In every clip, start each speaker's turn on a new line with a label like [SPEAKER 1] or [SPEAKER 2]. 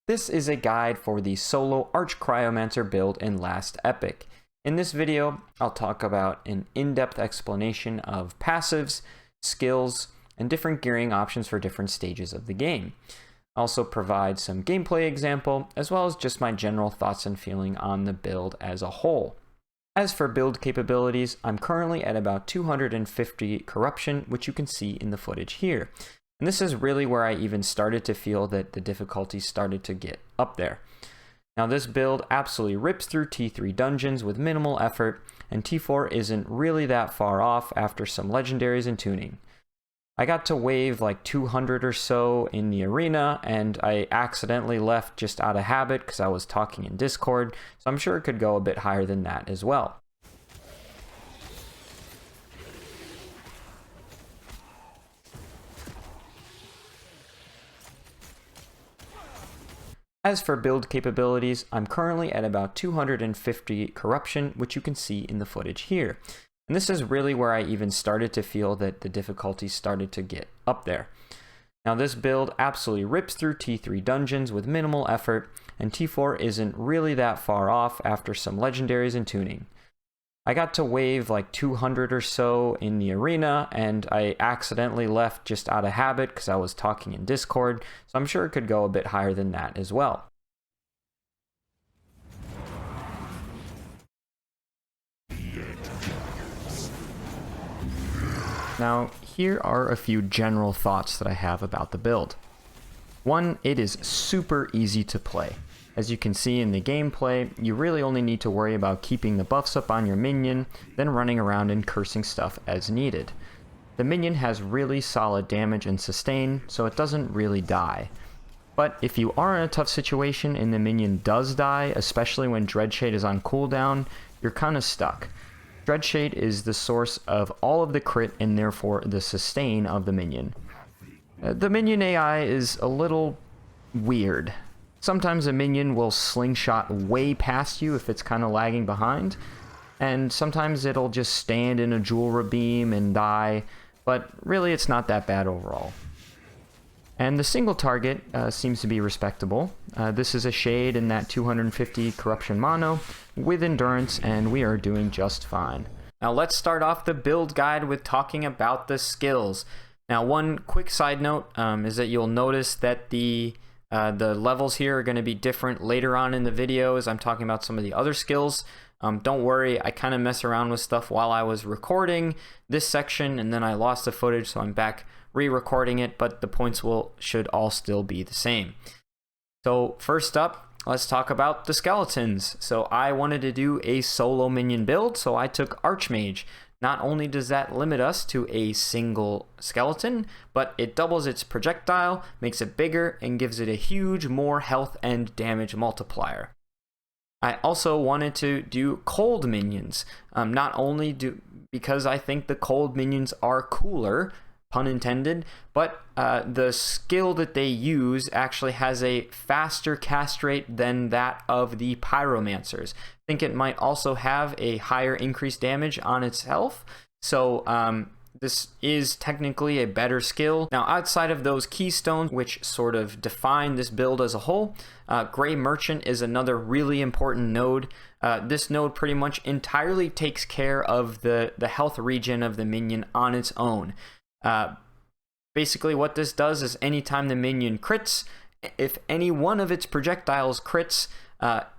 [SPEAKER 1] This is a guide for the solo Archcryomancer build in last Epoch. In this video, I'll talk about an in-depth explanation of passives, skills, and different gearing options for different stages of the game. I'll also provide some gameplay example, as well as just my general thoughts and feeling on the build as a whole. As for build capabilities, I'm currently at about 250 corruption, which you can see in the footage here. And this is really where I even started to feel that the difficulty started to get up there. Now this build absolutely rips through T3 dungeons with minimal effort, and T4 isn't really that far off after some legendaries and tuning. I got to wave like 200 or so in the arena, and I accidentally left just out of habit because I was talking in Discord, so I'm sure it could go a bit higher than that as well. As for build capabilities, I'm currently at about 250 corruption, which you can see in the footage here. And this is really where I even started to feel that the difficulty started to get up there. Now this build absolutely rips through T3 dungeons with minimal effort, and T4 isn't really that far off after some legendaries and tuning. I got to wave like 200 or so in the arena, and I accidentally left just out of habit because I was talking in Discord, so I'm sure it could go a bit higher than that as well. Now, here are a few general thoughts that I have about the build. One, it is super easy to play. As you can see in the gameplay, you really only need to worry about keeping the buffs up on your minion, then running around and cursing stuff as needed. The minion has really solid damage and sustain, so it doesn't really die. But if you are in a tough situation and the minion does die, especially when Dreadshade is on cooldown, you're kind of stuck. Dreadshade is the source of all of the crit and therefore the sustain of the minion. The minion AI is a little weird. Sometimes a minion will slingshot way past you if it's kind of lagging behind, and sometimes it'll just stand in a Jewelra beam and die, but really it's not that bad overall. And the single target seems to be respectable. This is a Shade in that 250 corruption mono with endurance, and we are doing just fine. Now let's start off the build guide with talking about the skills. Now one quick side note is that you'll notice that the levels here are going to be different later on in the video as I'm talking about some of the other skills. Don't worry, I kind of mess around with stuff while I was recording this section, and then I lost the footage, so I'm back re-recording it, but the points should all still be the same. So first up, let's talk about the skeletons. So I wanted to do a solo minion build, so I took Archmage. Not only does that limit us to a single skeleton, but it doubles its projectile, makes it bigger, and gives it a huge more health and damage multiplier. I also wanted to do cold minions, not only because I think the cold minions are cooler, pun intended, but the skill that they use actually has a faster cast rate than that of the Pyromancers. I think it might also have a higher increased damage on its health, so this is technically a better skill. Now outside of those keystones which sort of define this build as a whole, Gray Merchant is another really important node. This node pretty much entirely takes care of the health regen of the minion on its own. Basically what this does is anytime the minion crits, if any one of its projectiles crits,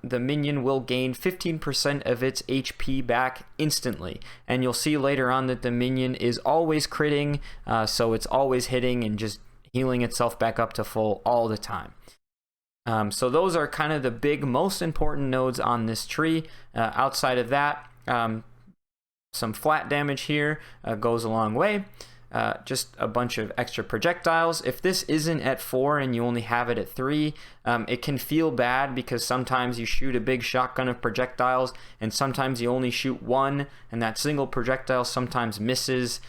[SPEAKER 1] the minion will gain 15% of its HP back instantly. And you'll see later on that the minion is always critting, so it's always hitting and just healing itself back up to full all the time. So those are kind of the big, most important nodes on this tree. Outside of that, some flat damage here goes a long way. Just a bunch of extra projectiles. If this isn't at 4 and you only have it at 3, it can feel bad because sometimes you shoot a big shotgun of projectiles and sometimes you only shoot one, and that single projectile sometimes misses.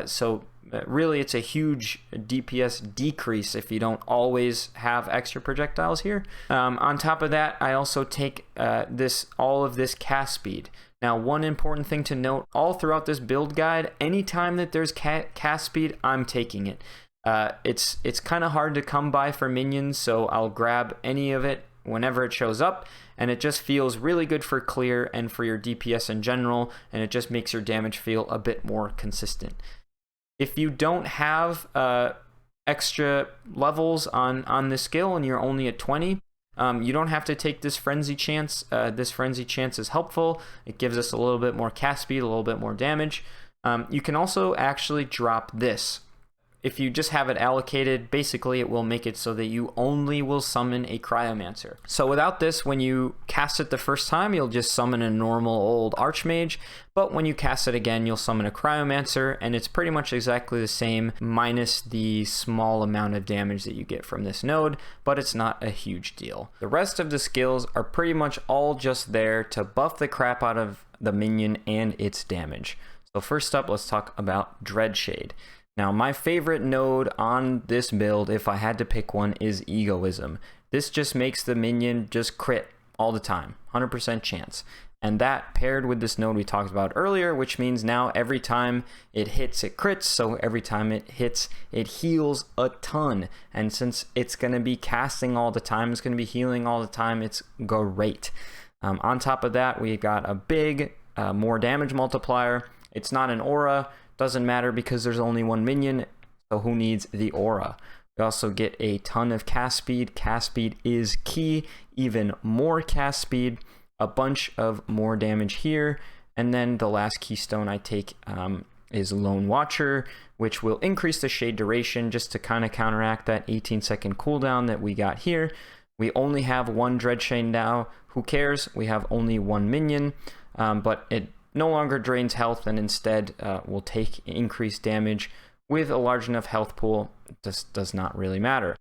[SPEAKER 1] So really it's a huge DPS decrease if you don't always have extra projectiles here. On top of that, I also take all of this cast speed. Now, one important thing to note all throughout this build guide, anytime that there's cast speed, I'm taking it. It's kind of hard to come by for minions, so I'll grab any of it whenever it shows up, and it just feels really good for clear and for your DPS in general, and it just makes your damage feel a bit more consistent. If you don't have extra levels on this skill and you're only at 20, you don't have to take this frenzy chance. This frenzy chance is helpful. It gives us a little bit more cast speed, a little bit more damage. You can also actually drop this. If you just have it allocated, basically it will make it so that you only will summon a Cryomancer. So without this, when you cast it the first time, you'll just summon a normal old Archmage, but when you cast it again, you'll summon a Cryomancer, and it's pretty much exactly the same, minus the small amount of damage that you get from this node, but it's not a huge deal. The rest of the skills are pretty much all just there to buff the crap out of the minion and its damage. So first up, let's talk about Dreadshade. Now, my favorite node on this build, if I had to pick one, is Egoism. This just makes the minion just crit all the time, 100% chance. And that paired with this node we talked about earlier, which means now every time it hits, it crits. So every time it hits, it heals a ton. And since it's going to be casting all the time, it's going to be healing all the time, it's great. On top of that, we got a big, more damage multiplier. It's not an aura. Doesn't matter because there's only one minion, so who needs the aura? We also get a ton of cast speed. Cast speed is key. Even more cast speed, a bunch of more damage here, and then the last keystone I take is Lone Watcher, which will increase the shade duration just to kind of counteract that 18-second cooldown that we got here. We only have one Dreadshade now. Who cares? We have only one minion, but it no longer drains health and instead will take increased damage with a large enough health pool. This does not really matter.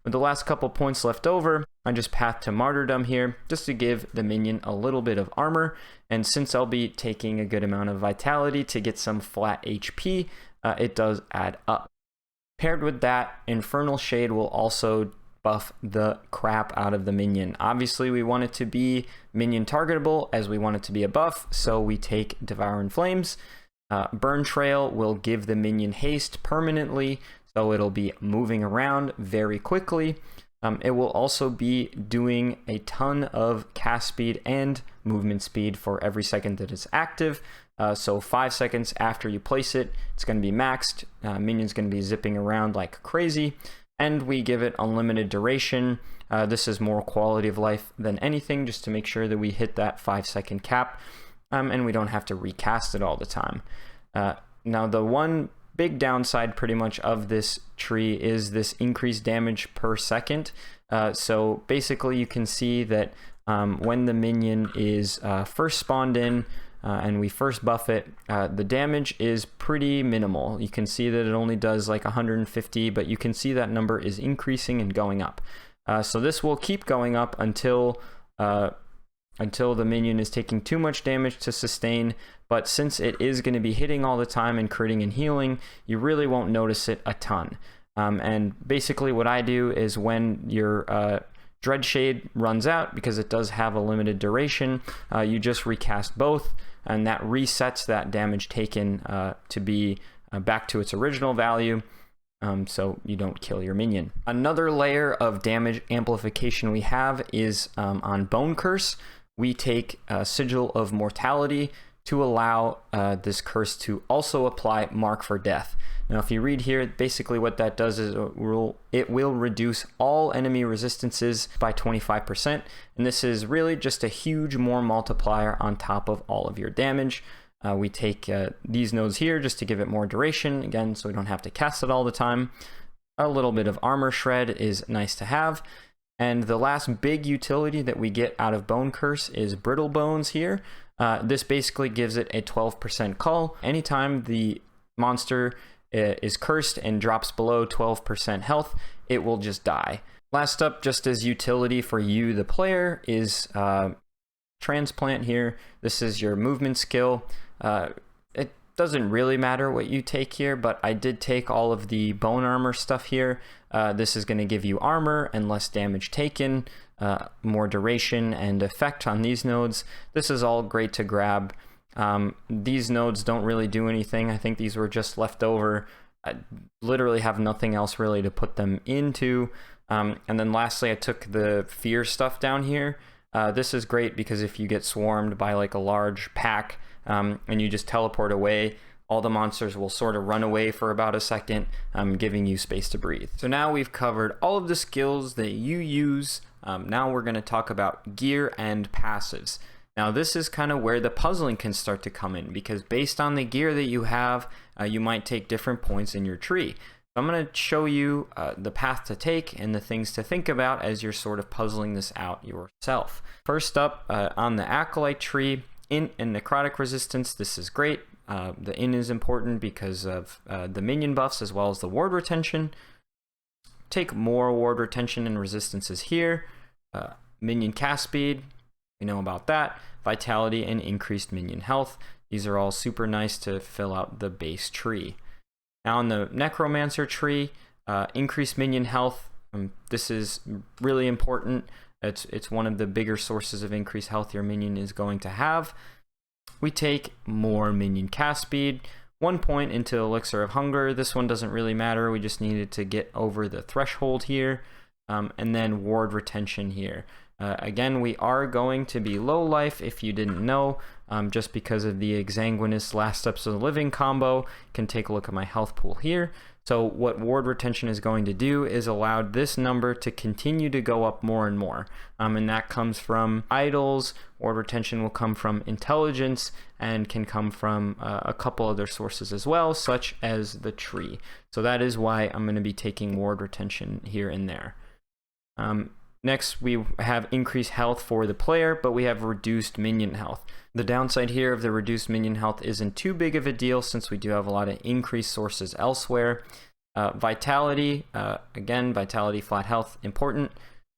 [SPEAKER 1] With the last couple points left over, I just path to Martyrdom here just to give the minion a little bit of armor, and since I'll be taking a good amount of vitality to get some flat HP, it does add up. Paired with that, Infernal Shade will also buff the crap out of the minion. Obviously, we want it to be minion targetable as we want it to be a buff, so we take Devouring Flames. Burn Trail will give the minion haste permanently, so it'll be moving around very quickly. It will also be doing a ton of cast speed and movement speed for every second that it's active. So 5 seconds after you place it, it's going to be maxed. Minion's going to be zipping around like crazy. And we give it unlimited duration. This is more quality of life than anything, just to make sure that we hit that 5-second cap, and we don't have to recast it all the time. Now, the one big downside pretty much of this tree is this increased damage per second. So basically you can see that when the minion is first spawned in, and we first buff it, the damage is pretty minimal. You can see that it only does like 150, but you can see that number is increasing and going up. So this will keep going up until the minion is taking too much damage to sustain, but since it is going to be hitting all the time and critting and healing, you really won't notice it a ton. And basically what I do is when your Dreadshade runs out, because it does have a limited duration, you just recast both, and that resets that damage taken to be back to its original value, so you don't kill your minion. Another layer of damage amplification we have is on Bone Curse. We take Sigil of Mortality to allow this curse to also apply Mark for Death. Now, if you read here, basically what that does is it will reduce all enemy resistances by 25%, and this is really just a huge more multiplier on top of all of your damage. We take these nodes here just to give it more duration, again, so we don't have to cast it all the time. A little bit of Armor Shred is nice to have. And the last big utility that we get out of Bone Curse is Brittle Bones here. This basically gives it a 12% cull. Anytime the monster is cursed and drops below 12% health, it will just die. Last up, just as utility for you, the player, is Transplant here. This is your movement skill. It doesn't really matter what you take here, but I did take all of the bone armor stuff here. This is going to give you armor and less damage taken, more duration and effect on these nodes. This is all great to grab. These nodes don't really do anything. I think these were just left over I literally have nothing else really to put them into. And then lastly, I took the fear stuff down here. This is great because if you get swarmed by like a large pack and you just teleport away, all the monsters will sort of run away for about a second, giving you space to breathe. So now we've covered all of the skills that you use. Now we're going to talk about gear and passives. Now this is kind of where the puzzling can start to come in, because based on the gear that you have, you might take different points in your tree. So I'm going to show you the path to take and the things to think about as you're sort of puzzling this out yourself. First up, on the Acolyte tree, Int and Necrotic resistance, this is great. The Int is important because of the minion buffs as well as the ward retention. Take more ward retention and resistances here. Minion cast speed, we know about that. Vitality and increased minion health. These are all super nice to fill out the base tree. Now on the Necromancer tree, increased minion health. This is really important. It's one of the bigger sources of increased health your minion is going to have. We take more minion cast speed, 1 point into Elixir of Hunger. This one doesn't really matter. We just needed to get over the threshold here. And then ward retention here. Again, we are going to be low life if you didn't know, just because of the Exsanguinous Last Steps of the Living combo. You can take a look at my health pool here. So what ward retention is going to do is allow this number to continue to go up more and more. And that comes from idols. Ward retention will come from intelligence and can come from a couple other sources as well, such as the tree. So that is why I'm going to be taking ward retention here and there. Next, we have increased health for the player, but we have reduced minion health. The downside here of the reduced minion health isn't too big of a deal since we do have a lot of increased sources elsewhere. Vitality, again, vitality, flat health, important.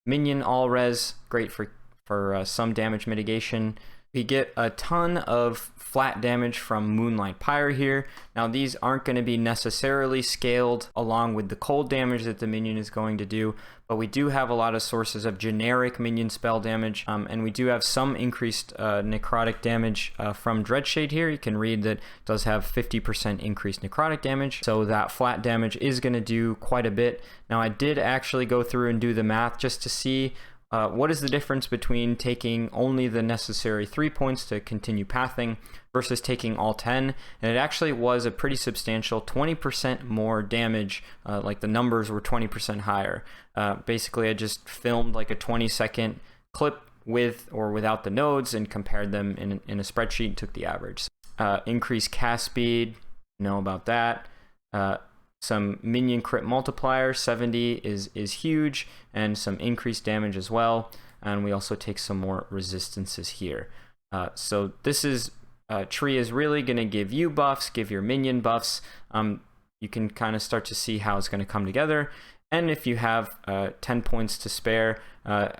[SPEAKER 1] Minion all res, great for some damage mitigation. We get a ton of flat damage from Moonlight Pyre here. Now these aren't going to be necessarily scaled along with the cold damage that the minion is going to do, but we do have a lot of sources of generic minion spell damage, and we do have some increased necrotic damage from Dreadshade here. You can read that it does have 50% increased necrotic damage, so that flat damage is going to do quite a bit. Now I did actually go through and do the math just to see what is the difference between taking only the necessary 3 points to continue pathing versus taking all 10, and it actually was a pretty substantial 20% more damage. Like the numbers were 20% higher. Basically I just filmed like a 20-second clip with or without the nodes and compared them in a spreadsheet and took the average. Increased cast speed, know about that. Some minion crit multiplier, 70 is huge, and some increased damage as well. And we also take some more resistances here. So this is tree is really going to give you buffs, give your minion buffs. You can kind of start to see how it's going to come together. And if you have 10 points to spare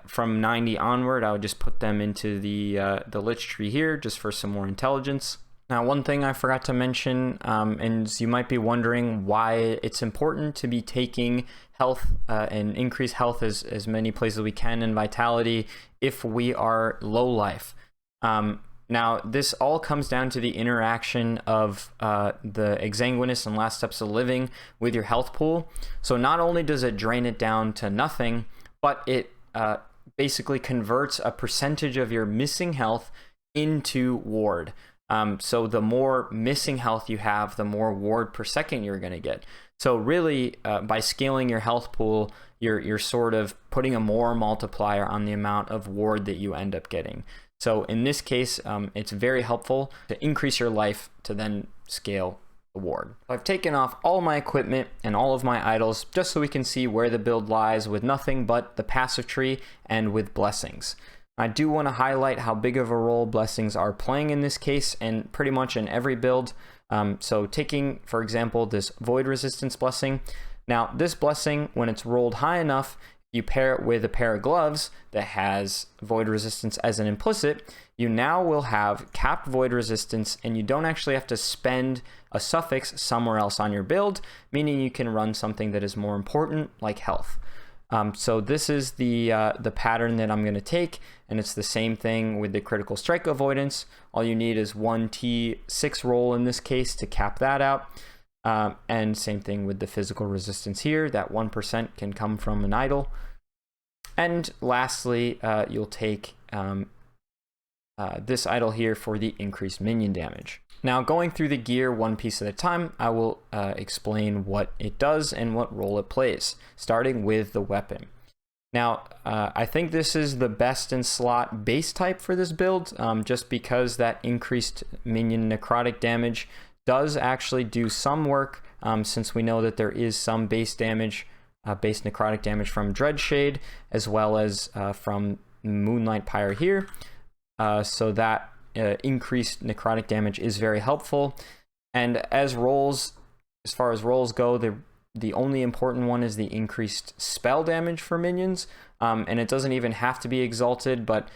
[SPEAKER 1] from 90 onward, I would just put them into the Lich tree here just for some more intelligence. Now, one thing I forgot to mention, and you might be wondering why it's important to be taking health and increase health as many places as we can in Vitality if we are low life. Now, this all comes down to the interaction of the Exsanguinous and Last Steps of Living with your health pool. So not only does it drain it down to nothing, but it basically converts a percentage of your missing health into ward. So the more missing health you have, the more ward per second you're going to get. So really, by scaling your health pool, you're sort of putting a more multiplier on the amount of ward that you end up getting. So in this case, it's very helpful to increase your life to then scale the ward. I've taken off all my equipment and all of my idols just so we can see where the build lies with nothing but the passive tree and with blessings. I do want to highlight how big of a role blessings are playing in this case and pretty much in every build. So taking, for example, this void resistance blessing. Now this blessing, when it's rolled high enough, you pair it with a pair of gloves that has void resistance as an implicit, you now will have capped void resistance, and you don't actually have to spend a suffix somewhere else on your build, meaning you can run something that is more important like health. So this is the pattern that I'm going to take, and it's the same thing with the critical strike avoidance. All you need is one T6 roll in this case to cap that out. And same thing with the physical resistance here. That 1% can come from an idol. And lastly, you'll take this idol here for the increased minion damage. Now, going through the gear one piece at a time, I will explain what it does and what role it plays, starting with the weapon. Now, I think this is the best in slot base type for this build, just because that increased minion necrotic damage does actually do some work, since we know that there is some base damage, base necrotic damage from Dreadshade, as well as from Moonlight Pyre here. So that increased necrotic damage is very helpful. And as far as rolls go, the only important one is the increased spell damage for minions, and it doesn't even have to be exalted, but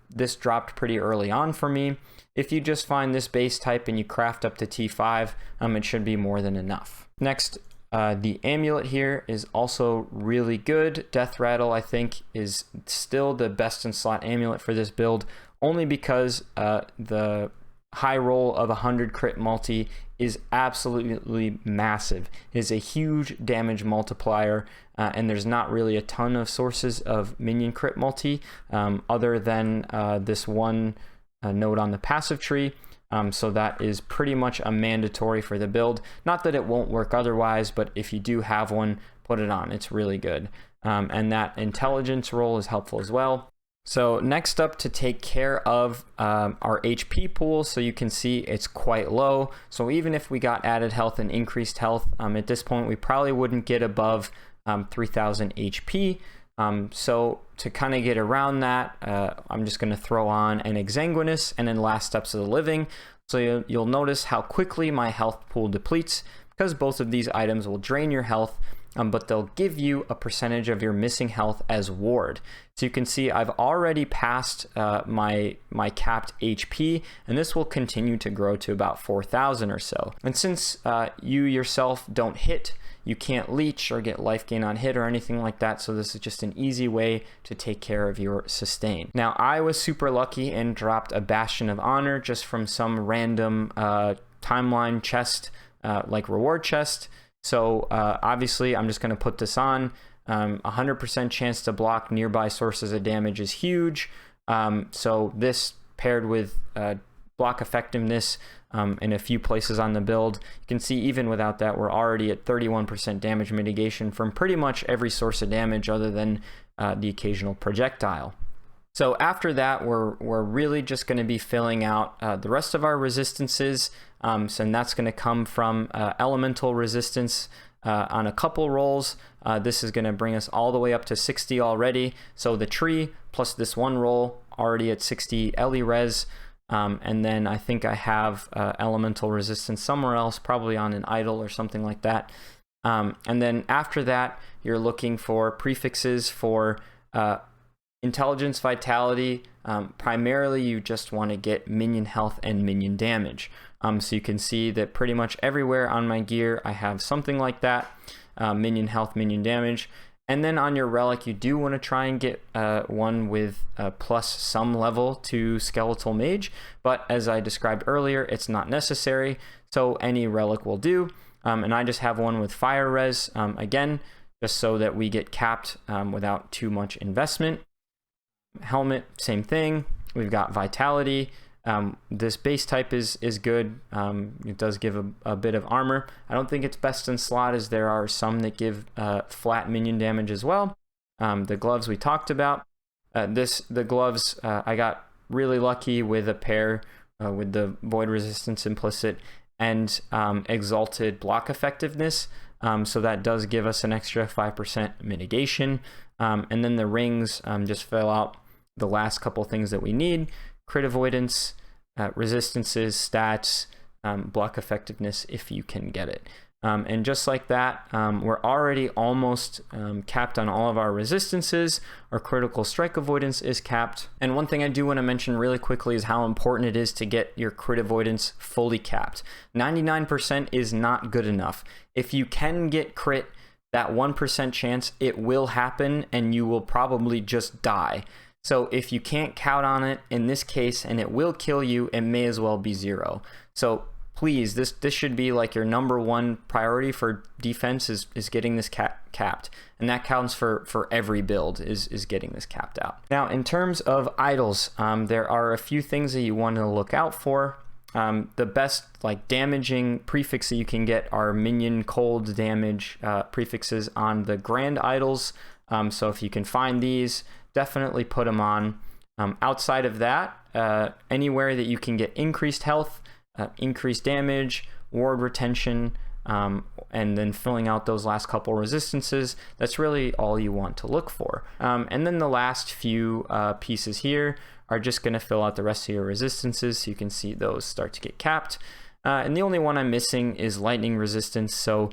[SPEAKER 1] this dropped pretty early on for me. If you just find this base type and you craft up to T5, it should be more than enough. Next, the amulet here is also really good. Death Rattle, I think, is still the best in slot amulet for this build, only because the high roll of 100 crit multi is absolutely massive. It is a huge damage multiplier, and there's not really a ton of sources of minion crit multi other than this one node on the passive tree. So that is pretty much a mandatory for the build. Not that it won't work otherwise, but if you do have one, put it on. It's really good. And that intelligence roll is helpful as well. So next up, to take care of our HP pool, so you can see it's quite low. So even if we got added health and increased health, at this point we probably wouldn't get above 3000 HP. So to kind of get around that, I'm just going to throw on an Exsanguinous and then Last Steps of the Living. So you'll notice how quickly my health pool depletes, because both of these items will drain your health, but they'll give you a percentage of your missing health as ward. So you can see I've already passed my capped HP, and this will continue to grow to about 4000 or so. And since you yourself don't hit, you can't leech or get life gain on hit or anything like that, so this is just an easy way to take care of your sustain. Now, I was super lucky and dropped a Bastion of Honor just from some random timeline chest, like reward chest. So obviously I'm just going to put this on. 100% chance to block nearby sources of damage is huge. So this paired with block effectiveness in a few places on the build, you can see even without that, we're already at 31% damage mitigation from pretty much every source of damage other than the occasional projectile. So after that, we're really just going to be filling out the rest of our resistances. And that's going to come from elemental resistance on a couple rolls. This is going to bring us all the way up to 60 already. So the tree plus this one roll already at 60 Ellie res. And then I think I have elemental resistance somewhere else, probably on an idol or something like that. And then after that, you're looking for prefixes for intelligence, vitality. Primarily, you just want to get minion health and minion damage. So you can see that pretty much everywhere on my gear, I have something like that, minion health, minion damage. And then on your relic, you do want to try and get one with plus some level to Skeletal Mage. But as I described earlier, it's not necessary. So any relic will do. And I just have one with Fire Res, again, just so that we get capped without too much investment. Helmet, same thing. We've got Vitality. This base type is good. It does give a bit of armor. I don't think it's best in slot, as there are some that give flat minion damage as well. The gloves we talked about. The gloves, I got really lucky with a pair with the Void Resistance implicit and Exalted block effectiveness. So that does give us an extra 5% mitigation. And then the rings just fill out the last couple things that we need. Crit avoidance, resistances, stats, block effectiveness if you can get it. And just like that, we're already almost capped on all of our resistances. Our critical strike avoidance is capped. And one thing I do want to mention really quickly is how important it is to get your crit avoidance fully capped. 99% is not good enough. If you can get crit, that 1% chance, it will happen and you will probably just die. So if you can't count on it in this case and it will kill you, it may as well be 0. So please, this should be like your #1 priority for defense is getting this capped, and that counts for every build is getting this capped out. Now, in terms of idols, there are a few things that you want to look out for. The best like damaging prefix that you can get are minion cold damage prefixes on the grand idols. So if you can find these, definitely put them on. Outside of that, anywhere that you can get increased health, increased damage, ward retention, and then filling out those last couple resistances, that's really all you want to look for. And then the last few pieces here are just going to fill out the rest of your resistances, so you can see those start to get capped. And the only one I'm missing is lightning resistance, so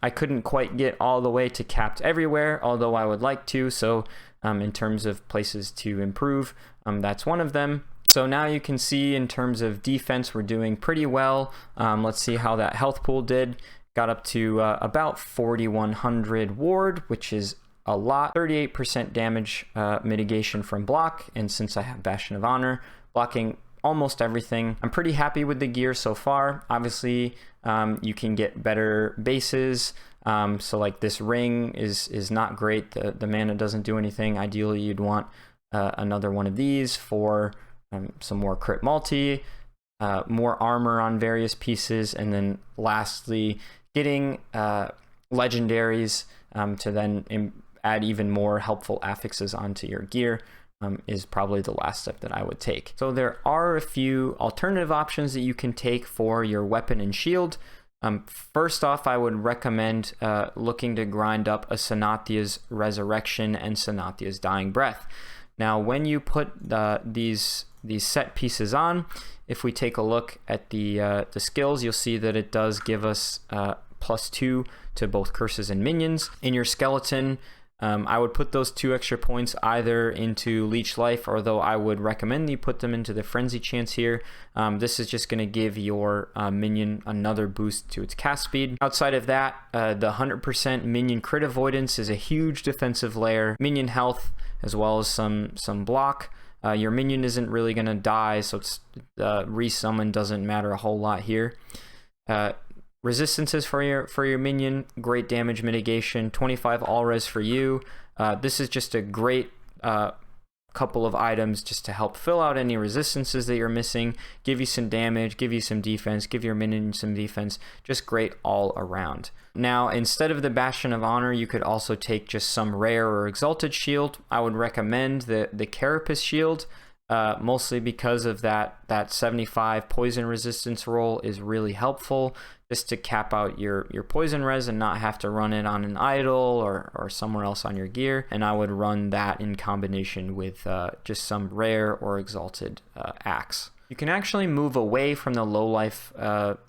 [SPEAKER 1] I couldn't quite get all the way to capped everywhere, although I would like to. So in terms of places to improve, that's one of them. So now you can see in terms of defense, we're doing pretty well. Let's see how that health pool did. Got up to about 4,100 ward, which is a lot. 38% damage mitigation from block, and since I have Bastion of Honor, blocking almost everything. I'm pretty happy with the gear so far. Obviously, you can get better bases. So like this ring is not great. The mana doesn't do anything. Ideally, you'd want another one of these for some more crit multi, more armor on various pieces, and then lastly, getting legendaries to then add even more helpful affixes onto your gear. Is probably the last step that I would take. So there are a few alternative options that you can take for your weapon and shield. First off, I would recommend looking to grind up a Sanathia's Resurrection and Sanathia's Dying Breath. Now, when you put these set pieces on, if we take a look at the skills, you'll see that it does give us +2 to both curses and minions. In your skeleton, I would put those 2 extra points either into Leech Life, although I would recommend you put them into the Frenzy Chance here. This is just going to give your minion another boost to its cast speed. Outside of that, the 100% minion crit avoidance is a huge defensive layer. Minion health, as well as some block. Your minion isn't really going to die, so it's resummon doesn't matter a whole lot here. Resistances for your minion, great damage mitigation, 25 all res for you. This is just a great couple of items just to help fill out any resistances that you're missing, give you some damage, give you some defense, give your minion some defense, just great all around. Now, instead of the Bastion of Honor, you could also take just some rare or exalted shield. I would recommend the Carapace shield, mostly because of that 75 poison resistance roll is really helpful, just to cap out your poison res and not have to run it on an idol or somewhere else on your gear. And I would run that in combination with just some rare or exalted axe. You can actually move away from the low life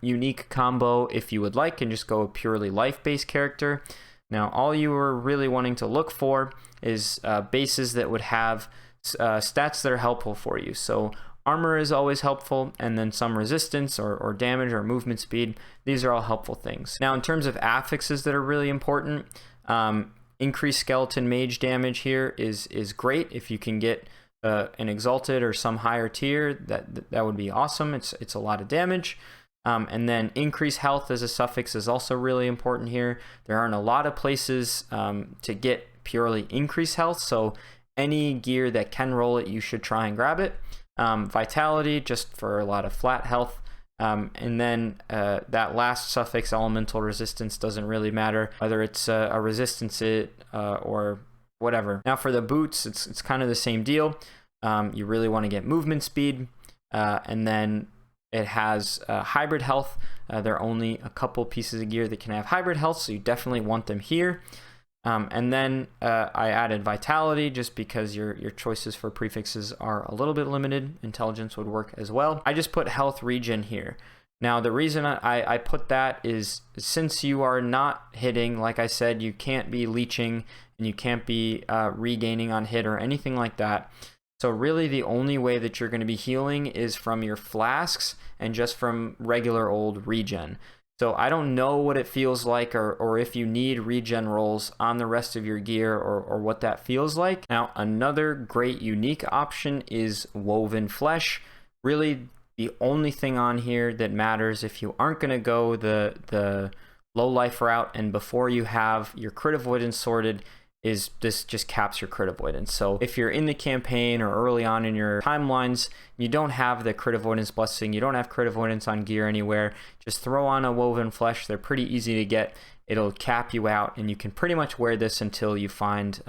[SPEAKER 1] unique combo if you would like, and just go a purely life-based character. Now, all you are really wanting to look for is bases that would have stats that are helpful for you. So armor is always helpful, and then some resistance or damage or movement speed. These are all helpful things. Now, in terms of affixes that are really important, increased skeleton mage damage here is great. If you can get an exalted or some higher tier, that would be awesome. It's a lot of damage. And then increased health as a suffix is also really important here. There aren't a lot of places to get purely increased health, so any gear that can roll it, you should try and grab it. Vitality, just for a lot of flat health. And then that last suffix, elemental resistance, doesn't really matter, whether it's a resistance or whatever. Now for the boots, it's kind of the same deal. You really want to get movement speed, and then it has hybrid health. There are only a couple pieces of gear that can have hybrid health, so you definitely want them here. And then I added vitality just because your choices for prefixes are a little bit limited. Intelligence would work as well. I just put health regen here. Now, the reason I put that is since you are not hitting, like I said, you can't be leeching and you can't be regaining on hit or anything like that. So really the only way that you're going to be healing is from your flasks and just from regular old regen. So I don't know what it feels like or if you need regen rolls on the rest of your gear or what that feels like. Now, another great unique option is woven flesh. Really, The only thing on here that matters if you aren't going to go the low life route and before you have your crit avoidance sorted is this just caps your crit avoidance. So if you're in the campaign or early on in your timelines, you don't have the crit avoidance blessing, you don't have crit avoidance on gear anywhere, just throw on a woven flesh. They're pretty easy to get. It'll cap you out, and you can pretty much wear this until you find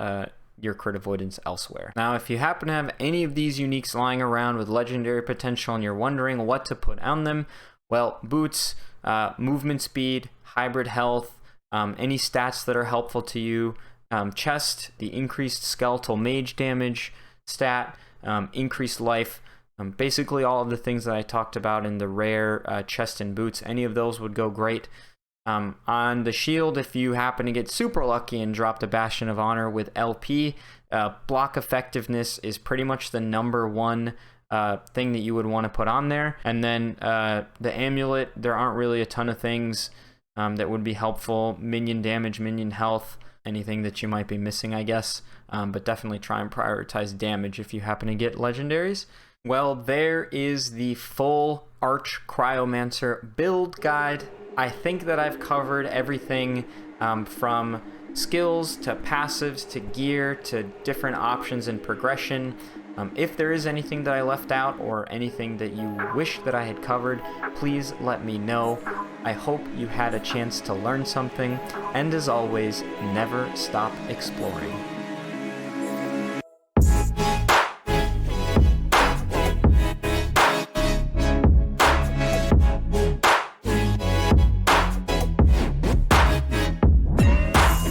[SPEAKER 1] your crit avoidance elsewhere. Now, if you happen to have any of these uniques lying around with legendary potential and you're wondering what to put on them, well, boots, movement speed, hybrid health, any stats that are helpful to you, chest, the increased skeletal mage damage stat, increased life, basically all of the things that I talked about in the rare chest and boots, any of those would go great. On the shield, if you happen to get super lucky and drop the Bastion of Honor with LP, block effectiveness is pretty much the #1 thing that you would want to put on there. And then the amulet, there aren't really a ton of things that would be helpful. Minion damage, minion health, anything that you might be missing, I guess. But definitely try and prioritize damage if you happen to get legendaries. Well, there is the full Archcryomancer build guide. I think that I've covered everything from skills to passives to gear to different options and progression. If there is anything that I left out or anything that you wish that I had covered, please let me know. I hope you had a chance to learn something, and as always, never stop exploring.